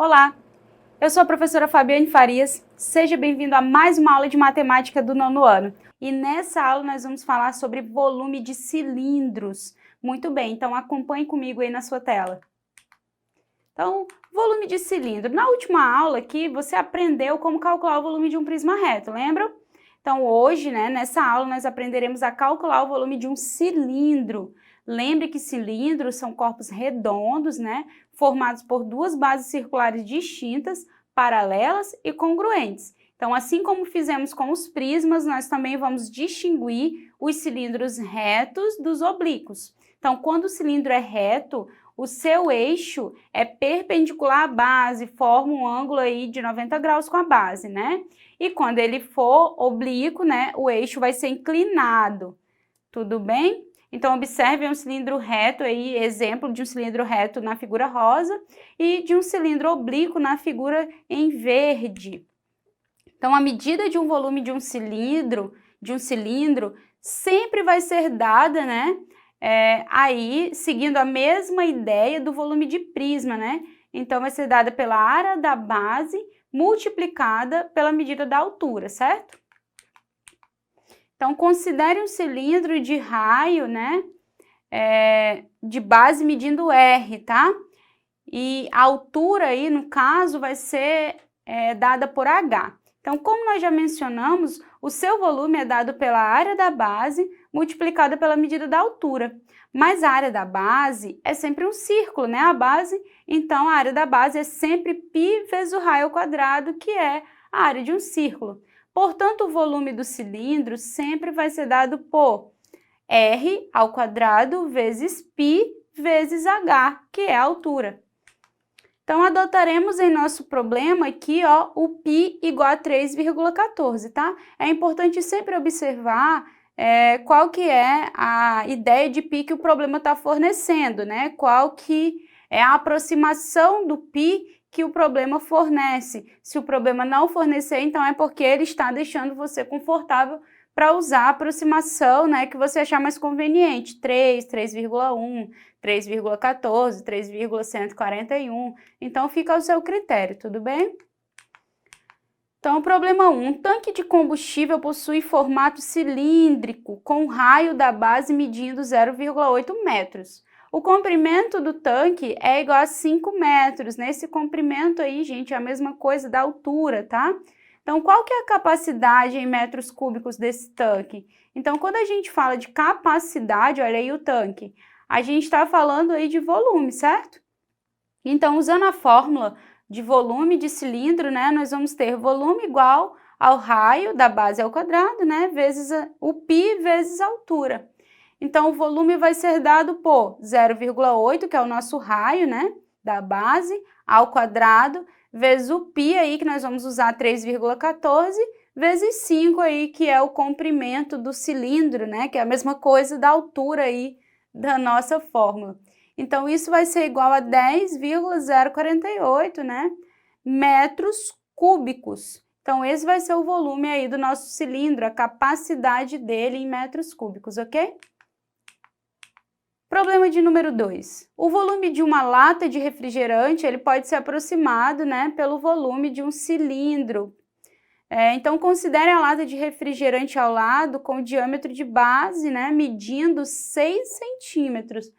Olá, eu sou a professora Fabiane Farias, seja bem-vindo a mais uma aula de matemática do nono ano. E nessa aula nós vamos falar sobre volume de cilindros. Muito bem, então acompanhe comigo aí na sua tela. Então, volume de cilindro. Na última aula aqui você aprendeu como calcular o volume de um prisma reto, lembra? Então hoje, nessa aula, nós aprenderemos a calcular o volume de um cilindro. Lembre que cilindros são corpos redondos, formados por duas bases circulares distintas, paralelas e congruentes. Então, assim como fizemos com os prismas, nós também vamos distinguir os cilindros retos dos oblíquos. Então, quando o cilindro é reto, o seu eixo é perpendicular à base, forma um ângulo aí de 90 graus com a base, E quando ele for oblíquo, o eixo vai ser inclinado. Tudo bem? Então, observe um cilindro reto aí, exemplo de um cilindro reto na figura rosa e de um cilindro oblíquo na figura em verde. Então, a medida de um volume de um cilindro sempre vai ser dada, aí seguindo a mesma ideia do volume de prisma, Então, vai ser dada pela área da base multiplicada pela medida da altura, certo? Então, considere um cilindro de raio, de base medindo R, tá? E a altura aí, no caso, vai ser dada por H. Então, como nós já mencionamos, o seu volume é dado pela área da base multiplicada pela medida da altura. Mas a área da base é sempre um círculo, A base, então a área da base é sempre π vezes o raio ao quadrado, que é a área de um círculo. Portanto, o volume do cilindro sempre vai ser dado por R ao quadrado vezes π vezes H, que é a altura. Então, adotaremos em nosso problema aqui, o π igual a 3,14, tá? É importante sempre observar qual que é a ideia de π que o problema está fornecendo, Qual que é a aproximação do π que o problema fornece. Se o problema não fornecer, então é porque ele está deixando você confortável para usar a aproximação, que você achar mais conveniente. 3, 3,1, 3,14, 3,141. Então, fica ao seu critério, tudo bem? Então, problema 1. Um tanque de combustível possui formato cilíndrico, com raio da base medindo 0,8 metros. O comprimento do tanque é igual a 5 metros. Nesse comprimento aí, gente, é a mesma coisa da altura, tá? Então, qual que é a capacidade em metros cúbicos desse tanque? Então, quando a gente fala de capacidade, olha aí o tanque, a gente está falando aí de volume, certo? Então, usando a fórmula de volume de cilindro, nós vamos ter volume igual ao raio da base ao quadrado, vezes o π vezes a altura. Então, o volume vai ser dado por 0,8, que é o nosso raio, da base, ao quadrado, vezes o π aí, que nós vamos usar 3,14, vezes 5 aí, que é o comprimento do cilindro, que é a mesma coisa da altura aí da nossa fórmula. Então, isso vai ser igual a 10,048, metros cúbicos. Então, esse vai ser o volume aí do nosso cilindro, a capacidade dele em metros cúbicos, ok? Problema de número 2. O volume de uma lata de refrigerante, ele pode ser aproximado, pelo volume de um cilindro. Então, considere a lata de refrigerante ao lado com o diâmetro de base, medindo 6 centímetros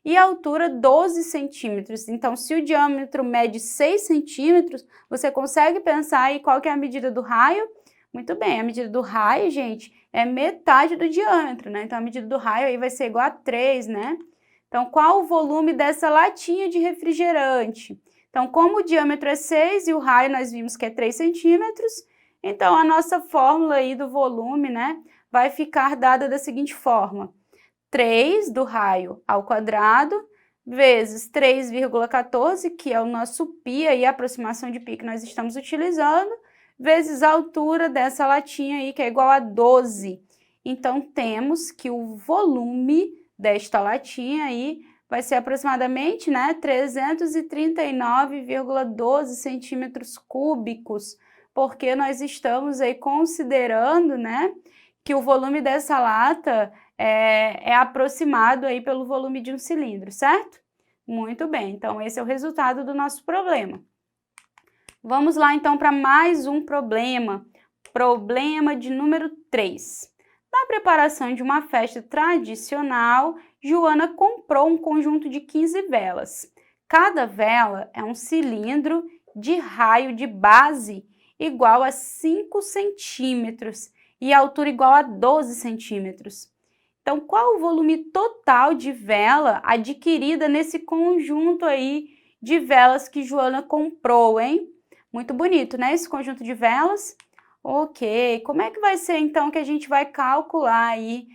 e a altura 12 centímetros. Então, se o diâmetro mede 6 centímetros, você consegue pensar aí qual que é a medida do raio? Muito bem, a medida do raio, gente, é metade do diâmetro, Então, a medida do raio aí vai ser igual a 3, Então, qual o volume dessa latinha de refrigerante? Então, como o diâmetro é 6 e o raio nós vimos que é 3 centímetros, então a nossa fórmula aí do volume, vai ficar dada da seguinte forma. 3 do raio ao quadrado, vezes 3,14, que é o nosso π, aí a aproximação de π que nós estamos utilizando, vezes a altura dessa latinha aí, que é igual a 12. Então, temos que o volume desta latinha aí vai ser aproximadamente, 339,12 centímetros cúbicos, porque nós estamos aí considerando, que o volume dessa lata é aproximado aí pelo volume de um cilindro, certo? Muito bem, então esse é o resultado do nosso problema. Vamos lá então para mais um problema. Problema de número 3. Na preparação de uma festa tradicional, Joana comprou um conjunto de 15 velas. Cada vela é um cilindro de raio de base igual a 5 centímetros e altura igual a 12 centímetros. Então, qual o volume total de vela adquirida nesse conjunto aí de velas que Joana comprou, hein? Muito bonito, né? Esse conjunto de velas. Ok, como é que vai ser então que a gente vai calcular aí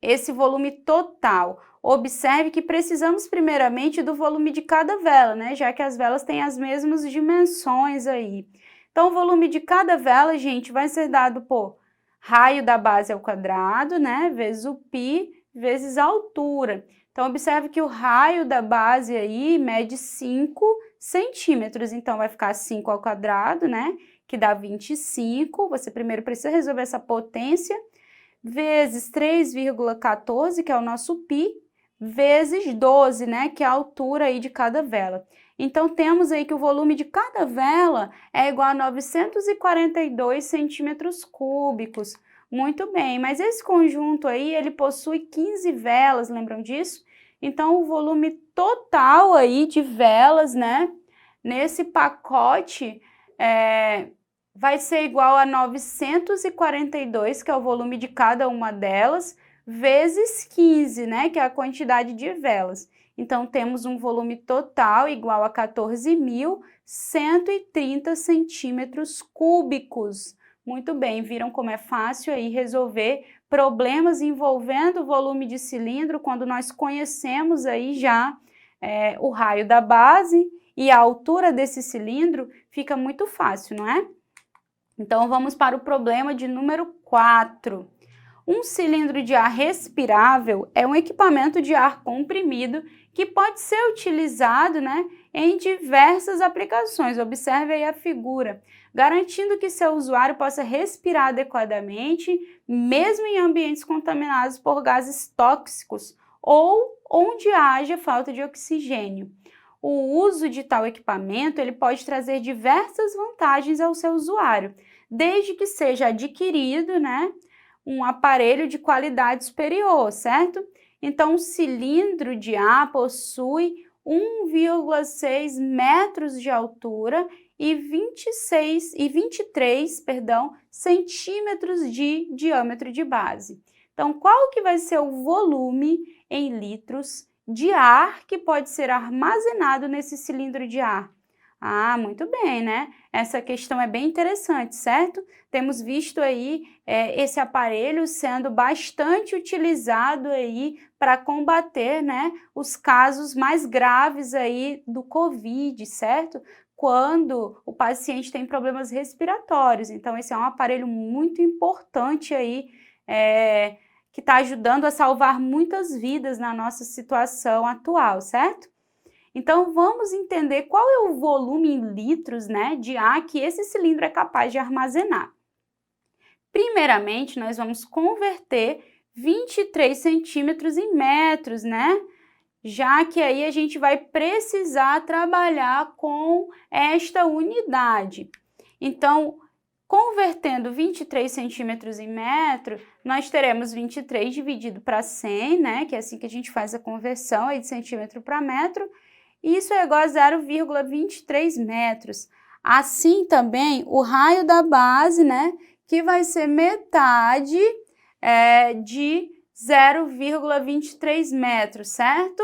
esse volume total? Observe que precisamos primeiramente do volume de cada vela, né? Já que as velas têm as mesmas dimensões aí. Então, o volume de cada vela, gente, vai ser dado por raio da base ao quadrado, né? Vezes o π, vezes a altura. Então, observe que o raio da base aí mede 5 centímetros. Então, vai ficar 5 ao quadrado, né? Que dá 25. Você primeiro precisa resolver essa potência. Vezes 3,14, que é o nosso π, vezes 12, né? Que é a altura aí de cada vela. Então, temos aí que o volume de cada vela é igual a 942 centímetros cúbicos. Muito bem, mas esse conjunto aí, ele possui 15 velas, lembram disso? Então, o volume total aí de velas, né, nesse pacote vai ser igual a 942, que é o volume de cada uma delas, vezes 15, né, que é a quantidade de velas. Então, temos um volume total igual a 14.130 centímetros cúbicos. Muito bem, viram como é fácil aí resolver problemas envolvendo o volume de cilindro quando nós conhecemos aí já o raio da base e a altura desse cilindro, fica muito fácil, não é? Então, vamos para o problema de número 4. Um cilindro de ar respirável é um equipamento de ar comprimido que pode ser utilizado, né, em diversas aplicações. Observe aí a figura, garantindo que seu usuário possa respirar adequadamente, mesmo em ambientes contaminados por gases tóxicos ou onde haja falta de oxigênio. O uso de tal equipamento ele pode trazer diversas vantagens ao seu usuário, desde que seja adquirido, né, um aparelho de qualidade superior, certo? Então, o cilindro de ar possui 1,6 metros de altura e 23 centímetros de diâmetro de base. Então, qual que vai ser o volume em litros de ar que pode ser armazenado nesse cilindro de ar? Ah, muito bem, né? Essa questão é bem interessante, certo? Temos visto aí esse aparelho sendo bastante utilizado aí para combater, né, os casos mais graves aí do Covid, certo? Quando o paciente tem problemas respiratórios. Então, esse é um aparelho muito importante aí, que está ajudando a salvar muitas vidas na nossa situação atual, certo? Então, vamos entender qual é o volume em litros, né, de ar que esse cilindro é capaz de armazenar. Primeiramente, nós vamos converter 23 centímetros em metros, né? Já que aí a gente vai precisar trabalhar com esta unidade. Então, convertendo 23 centímetros em metro, nós teremos 23 dividido para 100, né? Que é assim que a gente faz a conversão aí de centímetro para metro. Isso é igual a 0,23 metros. Assim também, o raio da base, né, que vai ser metade de 0,23 metros, certo?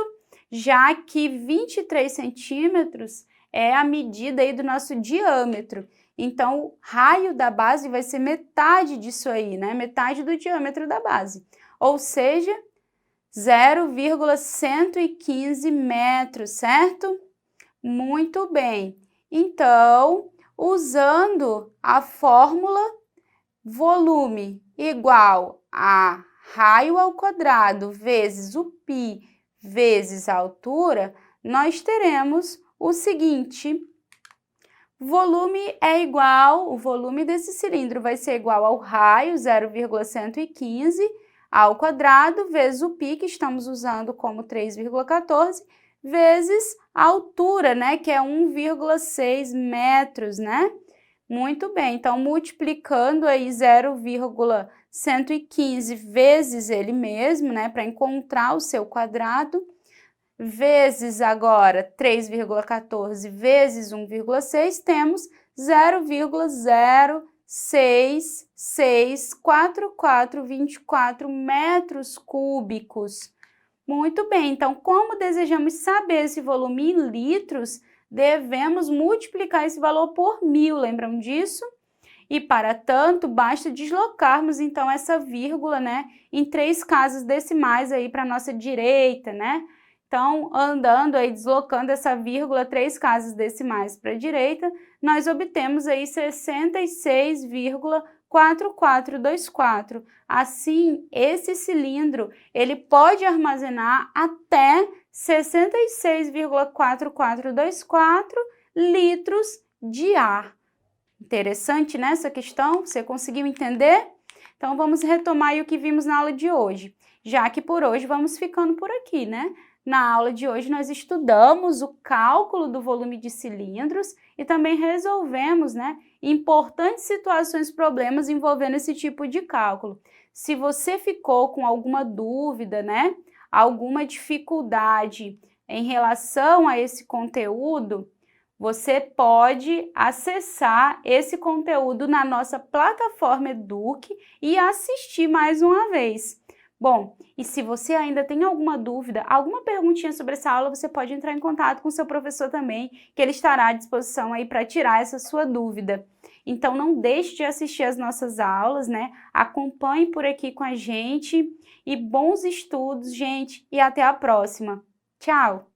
Já que 23 centímetros é a medida aí do nosso diâmetro. Então, o raio da base vai ser metade disso aí, né? Metade do diâmetro da base. Ou seja, 0,115 metros, certo? Muito bem. Então, usando a fórmula volume igual a raio ao quadrado vezes o π vezes a altura, nós teremos o seguinte: volume é igual, o volume desse cilindro vai ser igual ao raio, 0,115, ao quadrado, vezes o π, que estamos usando como 3,14, vezes a altura, né, que é 1,6 metros, né? Muito bem, então multiplicando aí 0,115 vezes ele mesmo, né, para encontrar o seu quadrado, vezes agora 3,14 vezes 1,6, temos 0,0664424 metros cúbicos. Muito bem, então como desejamos saber esse volume em litros, devemos multiplicar esse valor por 1000, lembram disso? E para tanto, basta deslocarmos então essa vírgula, né, em 3 casas decimais aí para a nossa direita, né? Então, andando aí, deslocando essa vírgula 3 casas decimais para a direita, nós obtemos aí 66,4424. Assim, esse cilindro, ele pode armazenar até 66,4424 litros de ar. Interessante, né, essa questão? Você conseguiu entender? Então, vamos retomar aí o que vimos na aula de hoje, já que por hoje vamos ficando por aqui, né? Na aula de hoje, nós estudamos o cálculo do volume de cilindros e também resolvemos, né, importantes situações, problemas envolvendo esse tipo de cálculo. Se você ficou com alguma dúvida, né, alguma dificuldade em relação a esse conteúdo, você pode acessar esse conteúdo na nossa plataforma Eduque e assistir mais uma vez. Bom, e se você ainda tem alguma dúvida, alguma perguntinha sobre essa aula, você pode entrar em contato com o seu professor também, que ele estará à disposição aí para tirar essa sua dúvida. Então, não deixe de assistir as nossas aulas, né? Acompanhe por aqui com a gente e bons estudos, gente, e até a próxima. Tchau!